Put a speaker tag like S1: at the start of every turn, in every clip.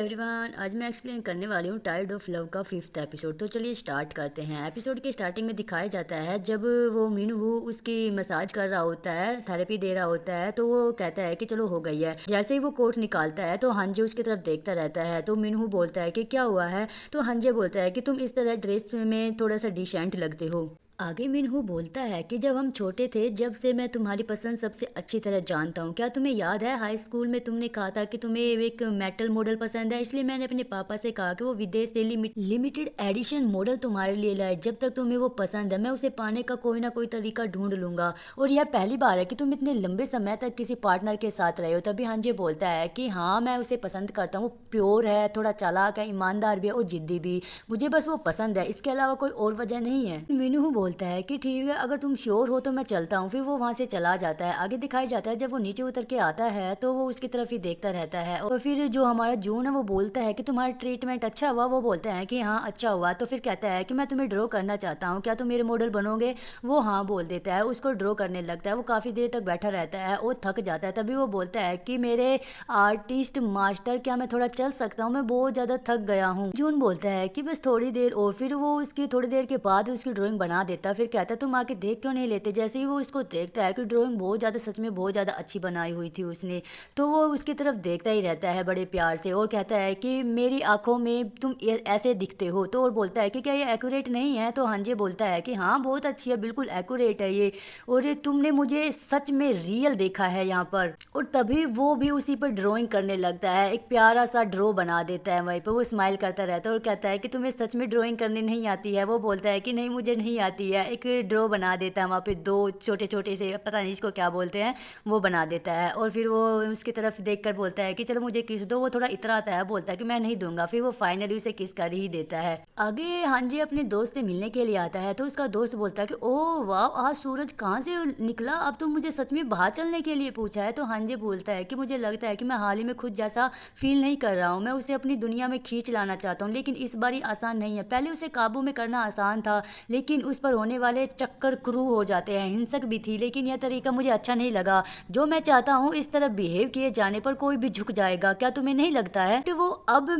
S1: Everyone, आज मैं explain करने वाली हूँ टाइड ऑफ लव का 5th एपिसोड। तो चलिए स्टार्ट करते हैं। एपिसोड के स्टार्टिंग में दिखाया जाता है जब वो मिनहू उसकी मसाज कर रहा होता है, थेरेपी दे रहा होता है, तो वो कहता है कि चलो हो गई है। जैसे ही वो कोट निकालता है तो हंजे उसकी तरफ देखता रहता है। तो मिनहू बोलता है कि क्या हुआ है। तो हंजे बोलता है कि तुम इस तरह ड्रेस में थोड़ा सा डिसेंट लगते हो। आगे मिनहू बोलता है कि जब हम छोटे थे, जब से मैं तुम्हारी पसंद सबसे अच्छी तरह जानता हूँ। क्या तुम्हें याद है हाई स्कूल में तुमने कहा था कि तुम्हें एक मेटल मॉडल पसंद है, इसलिए मैंने अपने पापा से कहा कि वो विदेश से लिमिटेड एडिशन मॉडल तुम्हारे लिए लाए। जब तक तुम्हें वो पसंद है मैं उसे पाने का कोई ना कोई तरीका ढूंढ लूंगा। और यह पहली बार है कि तुम इतने लंबे समय तक किसी पार्टनर के साथ रहे हो। तभी हंजे बोलता है कि हाँ, मैं उसे पसंद करता हूँ। वो प्योर है, थोड़ा चालाक है, ईमानदार भी है और जिद्दी भी। मुझे बस वो पसंद है, इसके अलावा कोई और वजह नहीं है। मिनहू बोलता है कि ठीक है, अगर तुम श्योर हो तो मैं चलता हूँ। फिर वो वहां से चला जाता है। आगे दिखाया जाता है जब वो नीचे उतर के आता है तो वो उसकी तरफ ही देखता रहता है। और फिर जो हमारा जून है वो बोलता है कि तुम्हारा ट्रीटमेंट अच्छा हुआ। वो बोलता है कि हाँ अच्छा हुआ। तो फिर कहता है कि मैं तुम्हें ड्रॉ करना चाहता हूँ, क्या तुम मेरे मॉडल बनोगे। वो हाँ बोल देता है, उसको ड्रॉ करने लगता है। वो काफी देर तक बैठा रहता है और थक जाता है। तभी वो बोलता है कि मेरे आर्टिस्ट मास्टर, क्या मैं थोड़ा चल सकता हूँ, मैं बहुत ज्यादा थक गया हूँ। जून बोलता है कि बस थोड़ी देर और। फिर वो उसकी थोड़ी देर के बाद उसकी ड्राइंग बना देता है। फिर कहता है तुम आके देख क्यों नहीं लेते। जैसे ही वो उसको देखता है कि ड्राइंग बहुत ज्यादा, सच में बहुत ज्यादा अच्छी बनाई हुई थी उसने, तो वो उसकी तरफ देखता ही रहता है बड़े प्यार से और कहता है कि मेरी आंखों में तुम ऐसे दिखते हो। तो और बोलता है कि क्या ये एक्यूरेट नहीं है। तो हंजे बोलता है कि हाँ बहुत अच्छी है, बिल्कुल एक्यूरेट है ये, और ये तुमने मुझे सच में रियल देखा है यहाँ पर। और तभी वो भी उसी पर ड्राइंग करने लगता है, एक प्यारा सा ड्रॉ बना देता है वहीं पर। वो स्माइल करता रहता है और कहता है कि तुम्हें सच में ड्राइंग करनी नहीं आती है। वो बोलता है कि नहीं मुझे नहीं आती है। एक ड्रॉ बना देता है वहाँ पे, दो छोटे छोटे से, पता नहीं इसको क्या बोलते हैं, वो बना देता है। और फिर वो उसकी तरफ देखकर बोलता है कि चलो मुझे किस दो। वो थोड़ा इतराता है, बोलता है कि मैं नहीं दूंगा। फिर वो फाइनली उसे किस कर ही देता है। आगे हांजी अपने दोस्त से मिलने के लिए आता है तो उसका दोस्त बोलता है कि ओह वाह, आज सूरज कहाँ से निकला, अब तुम मुझे सच में बाहर चलने के लिए पूछा है। तो हांजी बोलता है कि मुझे लगता है कि मैं हाल ही में खुद जैसा फील नहीं कर रहा हूँ। मैं उसे अपनी दुनिया में खींच लाना चाहता हूँ, लेकिन इस बार आसान नहीं है। पहले उसे काबू में करना आसान था, लेकिन उस पर होने वाले चक्कर क्रू हो जाते हैं। हिंसक भी थी, लेकिन यह तरीका मुझे अच्छा नहीं लगा। जो मैं चाहता हूँ इस तरह बिहेव किए जाने पर कोई भी झुक जाएगा, क्या तुम्हें नहीं लगता है। तो वो अब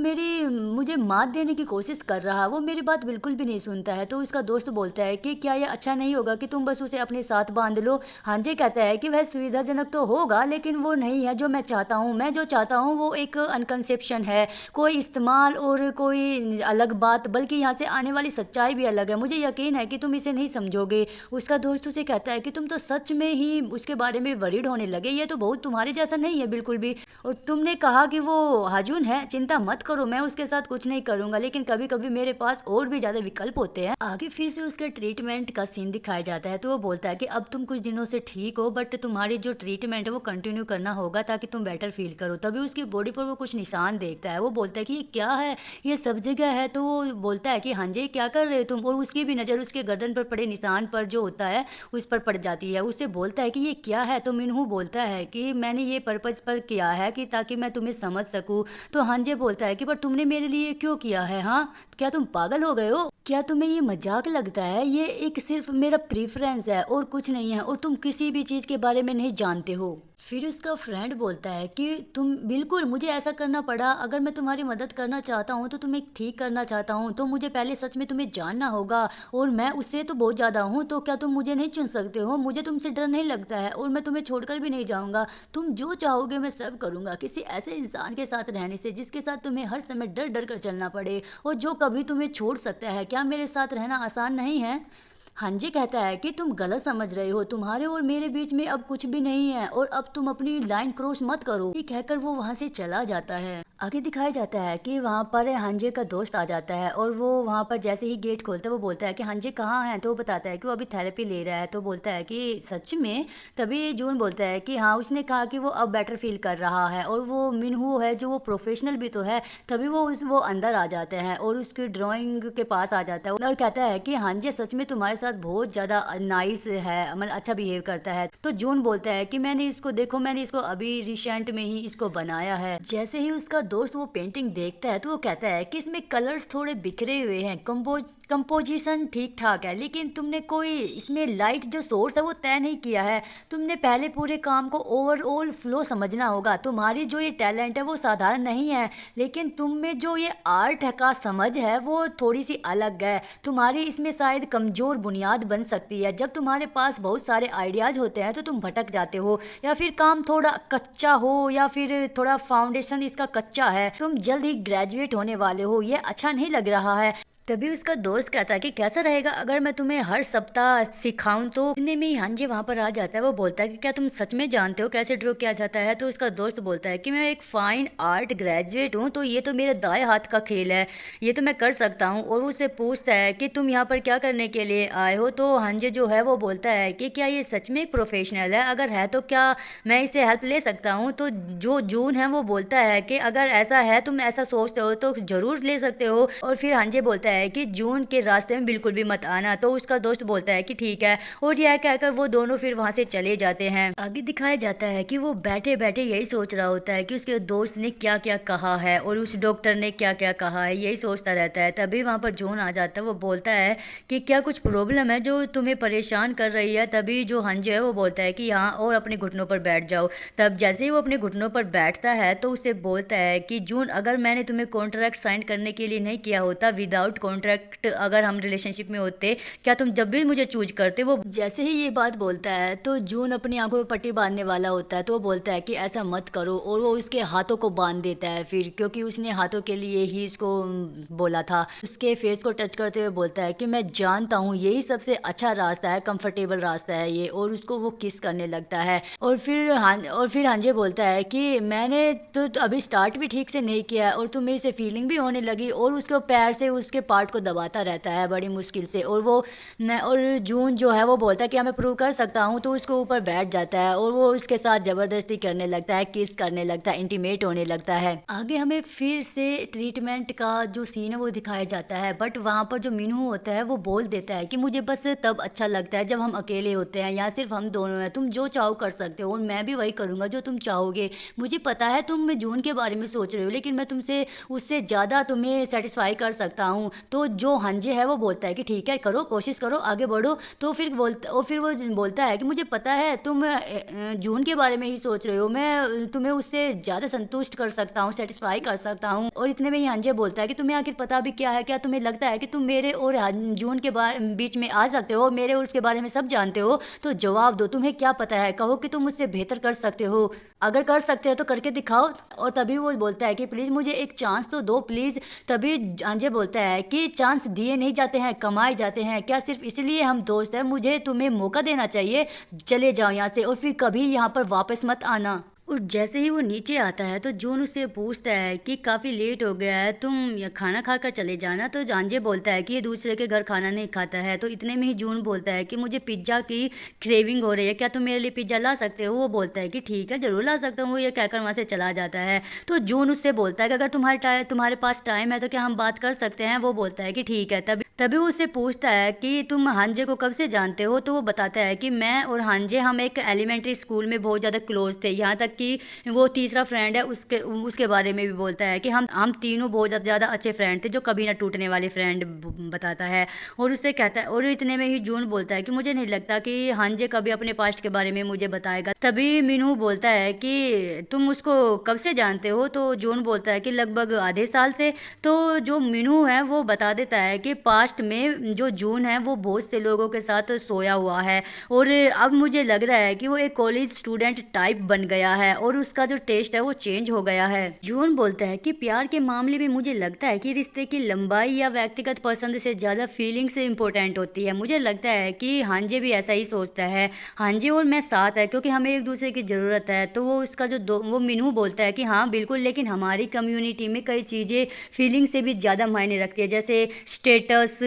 S1: मुझे मात देने की कोशिश कर रहा, वो मेरी बात बिल्कुल भी नहीं सुनता है। तो उसका दोस्त बोलता है कि क्या यह अच्छा नहीं होगा कि तुम बस उसे अपने साथ बांध लो। हांजे कहता है कि वह सुविधाजनक तो होगा, लेकिन वो नहीं है जो मैं चाहता हूँ। मैं जो चाहता हूँ वो एक अनकंसेप्शन है, कोई इस्तेमाल और कोई अलग बात, बल्कि यहाँ से आने वाली सच्चाई भी अलग है। मुझे यकीन है कि तुम इसे नहीं समझोगे। उसका दोस्त उसे कहता है कि तुम तो सच में ही उसके बारे में वरीड होने लगे, ये तो बहुत तुम्हारे जैसा नहीं है बिल्कुल भी। और तुमने कहा कि वो हाजुन है, चिंता मत करो, मैं उसके साथ कुछ नहीं करूंगा, लेकिन कभी कभी मेरे पास और भी ज्यादा विकल्प होते हैं। आगे फिर से उसके ट्रीटमेंट का सीन दिखाया जाता है। तो वो बोलता है कि अब तुम कुछ दिनों से ठीक हो, बट तुम्हारी जो ट्रीटमेंट है वो कंटिन्यू करना होगा ताकि तुम बेटर फील करो। तभी उसकी बॉडी पर वो कुछ निशान देखता है। वो बोलता है कि ये क्या है, ये सब जगह है। तो वो बोलता है कि हाँ जी क्या कर रहे हो तुम। और उसकी भी नजर उसके गर्दन पर पड़े निशान पर जो होता है उस पर पड़ जाती है। उससे बोलता है कि ये क्या है। तो मिनहू बोलता है कि मैंने ये पर्पज पर किया है कि ताकि मैं तुम्हें समझ सकूं। तो हंजे बोलता है कि पर तुमने मेरे लिए क्यों किया है, हाँ क्या तुम पागल हो गए हो, क्या तुम्हें ये मजाक लगता है। ये एक सिर्फ मेरा प्रीफरेंस है और कुछ नहीं है, और तुम किसी भी चीज के बारे में नहीं जानते हो। फिर उसका फ्रेंड बोलता है कि तुम बिल्कुल, मुझे ऐसा करना पड़ा, अगर मैं तुम्हारी मदद करना चाहता हूँ तो तुम्हें ठीक करना चाहता हूँ, तो मुझे पहले सच में तुम्हें जानना होगा, और मैं उससे तो बहुत ज्यादा हूँ। तो क्या तुम मुझे नहीं चुन सकते हो। मुझे तुमसे डर नहीं लगता है और मैं तुम्हें छोड़कर भी नहीं जाऊंगा। तुम जो चाहोगे मैं सब करूंगा, किसी ऐसे इंसान के साथ रहने से जिसके साथ तुम्हें हर समय डर डर कर चलना पड़े और जो कभी तुम्हें छोड़ सकता है। क्या मेरे साथ रहना आसान नहीं है। हांजी कहता है कि तुम गलत समझ रहे हो, तुम्हारे और मेरे बीच में अब कुछ भी नहीं है, और अब तुम अपनी लाइन क्रॉस मत करो। ये कहकर वो वहां से चला जाता है। आगे दिखाया जाता है कि वहां पर हांजे का दोस्त आ जाता है और वो वहां पर जैसे ही गेट खोलता है वो बोलता है कि हांजे कहाँ है। तो वो बताता है कि वो अभी थेरेपी ले रहा है। तो बोलता है कि सच में। तभी जून बोलता है कि हाँ, उसने कहा कि वो अब बेटर फील कर रहा है, और वो मिनहू है जो वो प्रोफेशनल भी तो है। तभी वो अंदर आ जाते हैं और उसकी ड्राइंग के पास आ जाता है और कहता है कि हांजे सच में तुम्हारे साथ बहुत ज्यादा नाइस है, मतलब अच्छा बिहेव करता है। तो जून बोलता है कि मैंने इसको देखो, मैंने इसको अभी रिसेंट में ही इसको बनाया है। जैसे ही उसका दोस्त वो पेंटिंग देखता है तो वो कहता है कि इसमें कलर्स थोड़े बिखरे हुए हैं, कंपोजिशन ठीक ठाक है, लेकिन तुमने कोई इसमें लाइट जो सोर्स है वो तय नहीं किया है। तुमने पहले पूरे काम को ओवरऑल फ्लो समझना होगा। तुम्हारी जो ये टैलेंट है वो साधारण नहीं है, लेकिन तुम में जो ये आर्ट का समझ है वो थोड़ी सी अलग है। तुम्हारी इसमें शायद कमजोर बुनियाद बन सकती है। जब तुम्हारे पास बहुत सारे आइडियाज होते हैं तो तुम भटक जाते हो, या फिर काम थोड़ा कच्चा हो, या फिर थोड़ा फाउंडेशन इसका कच्चा है। तुम जल्द ही ग्रेजुएट होने वाले हो, ये अच्छा नहीं लग रहा है। तभी उसका दोस्त कहता है कि कैसा रहेगा अगर मैं तुम्हें हर सप्ताह सिखाऊं। तो इतने में ही हांजी वहां पर आ जाता है। वो बोलता है कि क्या तुम सच में जानते हो कैसे ड्रॉ किया जाता है? तो उसका दोस्त बोलता है कि मैं एक फाइन आर्ट ग्रेजुएट हूँ, तो ये तो मेरे दाएं हाथ का खेल है, ये तो मैं कर सकता हूँ। और उससे पूछता है कि तुम यहाँ पर क्या करने के लिए आए हो? तो हांजी जो है वो बोलता है कि क्या ये सच में प्रोफेशनल है, अगर है तो क्या मैं इसे हेल्प ले सकता हूँ? तो जो जून है वो बोलता है कि अगर ऐसा है, तुम ऐसा सोचते हो तो जरूर ले सकते हो। और फिर हांजी बोलता है कि जून के रास्ते में बिल्कुल भी मत आना। तो उसका दोस्त बोलता है कि ठीक है, और यह कहकर वो दोनों फिर वहां से चले जाते हैं। आगे दिखाया जाता है कि वो बैठे बैठे यही सोच रहा होता है कि उसके दोस्त ने क्या क्या कहा है और उस डॉक्टर ने क्या क्या कहा है, यही सोचता रहता है। तभी वहां पर जून आ जाता है। वो बोलता है कि क्या कुछ प्रॉब्लम है जो तुम्हें परेशान कर रही है? तभी जो हंज है वो बोलता है कि हाँ, और अपने घुटनों पर बैठ जाओ। तब जैसे ही वो अपने घुटनों पर बैठता है तो उसे बोलता है कि जून, अगर मैंने तुम्हें कॉन्ट्रैक्ट साइन करने के लिए नहीं किया होता, विदाउट कॉन्ट्रैक्ट अगर हम रिलेशनशिप में होते, क्या तुम जब भी मुझे चूज करते? वो जैसे ही ये बात बोलता है तो जून अपनी आंखों में पट्टी बांधने वाला होता है। तो वो बोलता है कि ऐसा मत करो, और वो उसके हाथों को बांध देता है फिर, क्योंकि उसने हाथों के लिए ही इसको बोला था। उसके फेस को टच करते हुए बोलता है कि मैं जानता हूँ यही सबसे अच्छा रास्ता है, कंफर्टेबल रास्ता है ये। और उसको वो किस करने लगता है। और फिर हांजे बोलता है कि मैंने तो अभी स्टार्ट भी ठीक से नहीं किया और तुम्हें इसे फीलिंग भी होने लगी। और उसको पैर से उसके पार्ट को दबाता रहता है बड़ी मुश्किल से। और जून जो है वो बोलता है कि मैं प्रूव कर सकता हूँ। तो उसको ऊपर बैठ जाता है और वो उसके साथ जबरदस्ती करने लगता है, किस करने लगता है, इंटीमेट होने लगता है। आगे हमें फिर से ट्रीटमेंट का जो सीन है वो दिखाया जाता है, बट वहां पर जो मीनू होता है वो बोल देता है कि मुझे बस तब अच्छा लगता है जब हम अकेले होते हैं, या सिर्फ हम दोनों हैं। तुम जो चाहो कर सकते हो और मैं भी वही करूंगा जो तुम चाहोगे। मुझे पता है तुम जून के बारे में सोच रहे हो, लेकिन मैं तुमसे उससे ज्यादा तुम्हें सेटिस्फाई कर सकता हूँ। तो जो हंजे है वो बोलता है कि ठीक है, करो, कोशिश करो, आगे बढ़ो। तो फिर वो बोलता है कि मुझे पता है तुम जून के बारे में ही सोच रहे हो, मैं तुम्हें उससे ज्यादा संतुष्ट कर सकता हूँ, सेटिस्फाई कर सकता हूँ। और इतने में ही हंजे बोलता है कि तुम्हें आखिर पता भी क्या है? क्या तुम्हें लगता है कि तुम मेरे और जून के बीच में आ सकते हो, मेरे और उसके बारे में सब जानते हो? तो जवाब दो, तुम्हें क्या पता है? कहो कि तुम मुझसे बेहतर कर सकते हो, अगर कर सकते हो तो करके दिखाओ। और तभी वो बोलता है कि प्लीज मुझे एक चांस तो दो प्लीज। तभी अंजय बोलता है कि चांस दिए नहीं जाते हैं, कमाए जाते हैं। क्या सिर्फ इसलिए हम दोस्त हैं? मुझे तुम्हें मौका देना चाहिए। चले जाओ यहाँ से और फिर कभी यहाँ पर वापस मत आना। और जैसे ही वो नीचे आता है तो जून उससे पूछता है कि काफी लेट हो गया है, तुम खाना खाकर चले जाना। तो जानजे बोलता है कि ये दूसरे के घर खाना नहीं खाता है। तो इतने में ही जून बोलता है कि मुझे पिज्जा की क्रेविंग हो रही है, क्या तुम मेरे लिए पिज्जा ला सकते हो? वो बोलता है कि ठीक है, जरूर ला सकता हूँ। वो ये कहकर वहां से चला जाता है। तो जून उससे बोलता है कि अगर तुम्हारे पास टाइम है तो क्या हम बात कर सकते हैं? वो बोलता है कि ठीक है। तभी वो उससे पूछता है कि तुम हांजे को कब से जानते हो? तो वो बताता है कि मैं और हांजे हम एक एलिमेंट्री स्कूल में बहुत ज्यादा क्लोज थे, यहाँ तक कि वो तीसरा फ्रेंड है उसके बारे में भी बोलता है कि हम तीनों बहुत ज्यादा अच्छे फ्रेंड थे, जो कभी ना टूटने वाले फ्रेंड बताता है। और उससे कहता है, और इतने में ही जून बोलता है कि मुझे नहीं लगता कि हांजे कभी अपने पास्ट के बारे में मुझे बताएगा। तभी मीनू बोलता है कि तुम उसको कब से जानते हो? तो जून बोलता है कि लगभग आधे साल से। तो जो मीनू है वो बता देता है कि पास्ट में जो जून है वो बहुत से लोगों के साथ सोया हुआ है, और अब मुझे लग रहा है कि वो एक कॉलेज स्टूडेंट टाइप बन गया है और उसका जो टेस्ट है वो चेंज हो गया है। जून बोलता है कि प्यार के मामले में मुझे लगता है कि रिश्ते की लंबाई या व्यक्तिगत पसंद से ज्यादा फीलिंग्स इंपॉर्टेंट होती है। मुझे लगता है कि हांजे भी ऐसा ही सोचता है। हांजे और मैं साथ है क्योंकि हमें एक दूसरे की जरूरत है। तो वो उसका वो मीनू बोलता है कि हाँ बिल्कुल, लेकिन हमारी कम्युनिटी में कई चीजें फीलिंग से भी ज्यादा मायने रखती है, जैसे स्टेटस,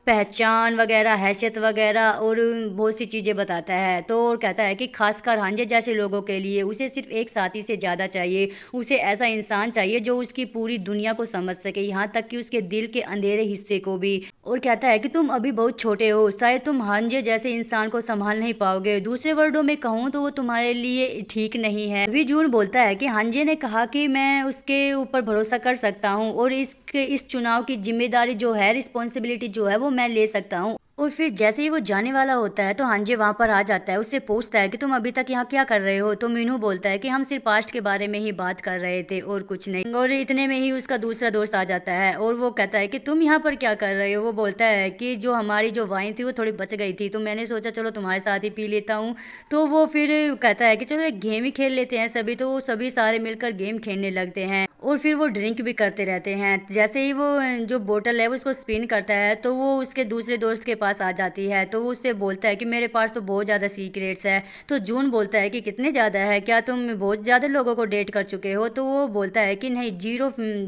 S1: पहचान वगैरह, हैसियत वगैरह, और बहुत सी चीजें बताता है। तो और कहता है कि खासकर हांजे जैसे लोगों के लिए उसे सिर्फ एक साथी से ज्यादा चाहिए। उसे ऐसा इंसान चाहिए जो उसकी पूरी दुनिया को समझ सके, यहाँ तक कि उसके दिल के अंधेरे हिस्से को भी। और कहता है कि तुम अभी बहुत छोटे हो, शायद तुम हांजे जैसे इंसान को संभाल नहीं पाओगे। दूसरे वर्डों में कहूँ तो वो तुम्हारे लिए ठीक नहीं है। अभी जून बोलता है कि हांजे ने कहा कि मैं उसके ऊपर भरोसा कर सकता हूँ और इस चुनाव की जिम्मेदारी जो है, रिस्पॉन्सिबिलिटी जो है वो मैं ले सकता हूँ। और फिर जैसे ही वो जाने वाला होता है तो हांजे वहां पर आ जाता है, उससे पूछता है कि तुम अभी तक यहाँ क्या कर रहे हो। तो मीनू बोलता है कि हम सिर्फ पास्ट के बारे में ही बात कर रहे थे और कुछ नहीं। और इतने में ही उसका दूसरा दोस्त आ जाता है और वो कहता है कि तुम यहाँ पर क्या कर रहे हो। वो बोलता है कि जो हमारी जो वाइन थी वो थोड़ी बच गई थी, तो मैंने सोचा चलो तुम्हारे साथ ही पी लेता हूँ। तो वो फिर कहता है कि चलो एक गेम ही खेल लेते हैं सभी। तो वो सभी सारे मिलकर गेम खेलने लगते हैं और फिर वो ड्रिंक भी करते रहते हैं। जैसे ही वो जो बोतल है उसको स्पिन करता है तो वो उसके दूसरे दोस्त के पास आ जाती है। तो वो उससे बोलता है कि मेरे पास तो बहुत ज़्यादा सीक्रेट्स है। तो जून बोलता है कि कितने ज़्यादा है, क्या तुम बहुत ज़्यादा लोगों को डेट कर चुके हो। तो वो बोलता है कि नहीं,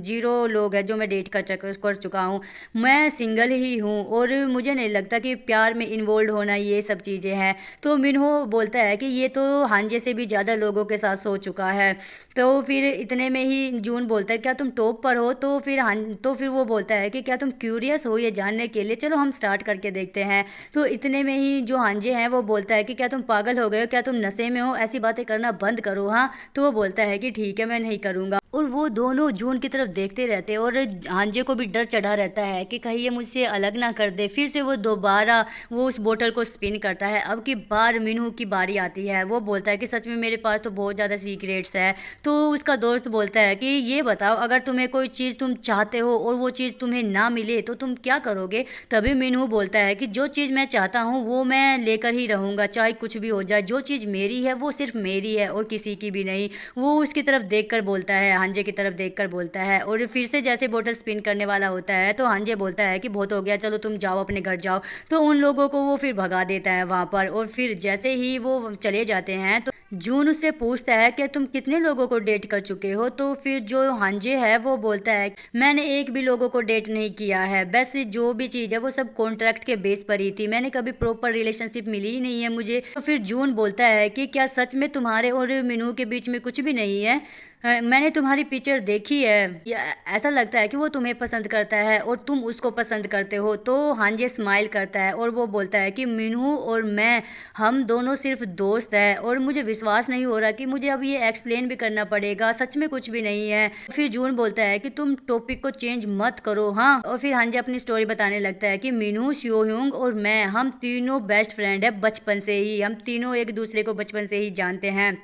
S1: जीरो लोग हैं जो मैं डेट कर चुका हूँ, मैं सिंगल ही हूँ और मुझे नहीं लगता कि प्यार में इन्वॉल्व होना ये सब चीज़ें हैं। तो मिन्हो बोलता है कि ये तो हांजे से भी ज़्यादा लोगों के साथ सो चुका है। तो फिर इतने में ही जून बोलता है क्या तुम टॉप पर हो। तो फिर वो बोलता है कि क्या तुम क्यूरियस हो ये जानने के लिए, चलो हम स्टार्ट करके देखते हैं। तो इतने में ही जो हांजे हैं वो बोलता है कि क्या तुम पागल हो गए हो, क्या तुम नशे में हो, ऐसी बातें करना बंद करो। हाँ, तो वो बोलता है कि ठीक है मैं नहीं करूँगा। और वो दोनों जून की तरफ देखते रहते हैं और हांजे को भी डर चढ़ा रहता है कि कहीं ये मुझसे अलग ना कर दे। फिर से वो दोबारा वो उस बोतल को स्पिन करता है। अब की बार मिनू की बारी आती है। वो बोलता है कि सच में मेरे पास तो बहुत ज़्यादा सीक्रेट्स है। तो उसका दोस्त बोलता है कि ये बताओ, अगर तुम्हें कोई चीज़ तुम चाहते हो और वो चीज़ तुम्हें ना मिले तो तुम क्या करोगे। तभी मिनू बोलता है कि जो चीज़ मैं चाहता हूँ वो मैं लेकर ही रहूँगा, चाहे कुछ भी हो जाए। जो चीज़ मेरी है वो सिर्फ मेरी है और किसी की भी नहीं। वो उसकी तरफ देखकर बोलता है, हांजे की तरफ देखकर बोलता है। और फिर से जैसे बोतल स्पिन करने वाला होता है तो हांजे बोलता है कि बहुत हो गया, चलो तुम जाओ अपने घर जाओ। तो उन लोगों को वो फिर भगा देता है वहां पर। और फिर जैसे ही वो चले जाते हैं तो जून उससे पूछता है कि तुम कितने लोगों को डेट कर चुके हो। तो फिर जो हांजे है वो बोलता है मैंने एक भी लोगों को डेट नहीं किया है, बस जो भी चीज़ है वो सब कॉन्ट्रैक्ट के बेस पर ही थी, मैंने कभी प्रॉपर रिलेशनशिप मिली ही नहीं है मुझे। तो फिर जून बोलता है कि क्या सच में तुम्हारे और मिनू के बीच में कुछ भी नहीं है। मैंने तुम्हारी पिक्चर देखी है, ऐसा लगता है कि वो तुम्हें पसंद करता है और तुम उसको पसंद करते हो। तो हांजे स्माइल करता है और वो बोलता है कि मीनू और मैं, हम दोनों सिर्फ दोस्त हैं और मुझे विश्वास नहीं हो रहा कि मुझे अब ये एक्सप्लेन भी करना पड़ेगा, सच में कुछ भी नहीं है। फिर जून बोलता है कि तुम टॉपिक को चेंज मत करो। हाँ, और फिर हांजे अपनी स्टोरी बताने लगता है कि मीनू, शियोह्यूंग और मैं, हम तीनों बेस्ट फ्रेंड है बचपन से ही। हम तीनों एक दूसरे को बचपन से ही जानते हैं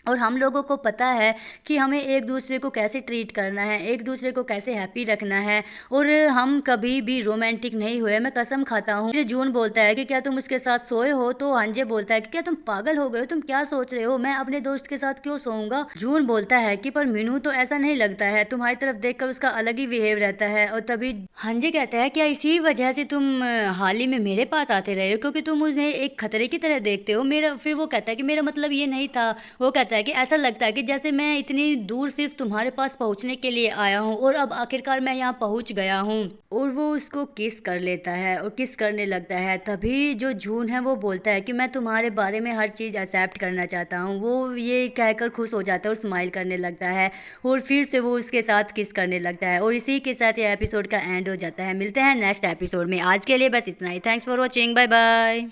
S1: और हम लोगों को पता है कि हमें एक दूसरे को कैसे ट्रीट करना है, एक दूसरे को कैसे हैप्पी रखना है। और हम कभी भी रोमांटिक नहीं हुए, मैं कसम खाता हूँ। फिर जून बोलता है कि क्या तुम उसके साथ सोए हो। तो हांजे बोलता है कि क्या तुम पागल हो गए हो, तुम क्या सोच रहे हो, मैं अपने दोस्त के साथ क्यों सोऊंगा। जून बोलता है कि पर मीनू तो ऐसा नहीं लगता है, तुम्हारी तरफ देखकर उसका अलग ही बिहेव रहता है। और तभी हांजे कहता है क्या इसी वजह से तुम हाल ही में मेरे पास आते रहे हो, क्योंकि तुम उन्हें एक खतरे की तरह देखते हो। मेरा फिर वो कहता है कि मेरा मतलब ये नहीं था। वो कहता है कि ऐसा लगता है कि जैसे मैं इतनी दूर सिर्फ तुम्हारे पास पहुंचने के लिए आया हूँ और अब आखिरकार मैं यहाँ पहुंच गया हूँ। और वो उसको किस कर लेता है और किस करने लगता है। तभी जो जून है वो बोलता है कि मैं तुम्हारे बारे में हर चीज़ एक्सेप्ट करना चाहता हूँ। वो ये कहकर खुश हो जाता है और स्माइल करने लगता है और फिर से वो उसके साथ किस करने लगता है। और इसी के साथ ये एपिसोड का एंड हो जाता है। मिलते हैं नेक्स्ट एपिसोड में, आज के लिए बस इतना ही। Thanks for watching, bye bye.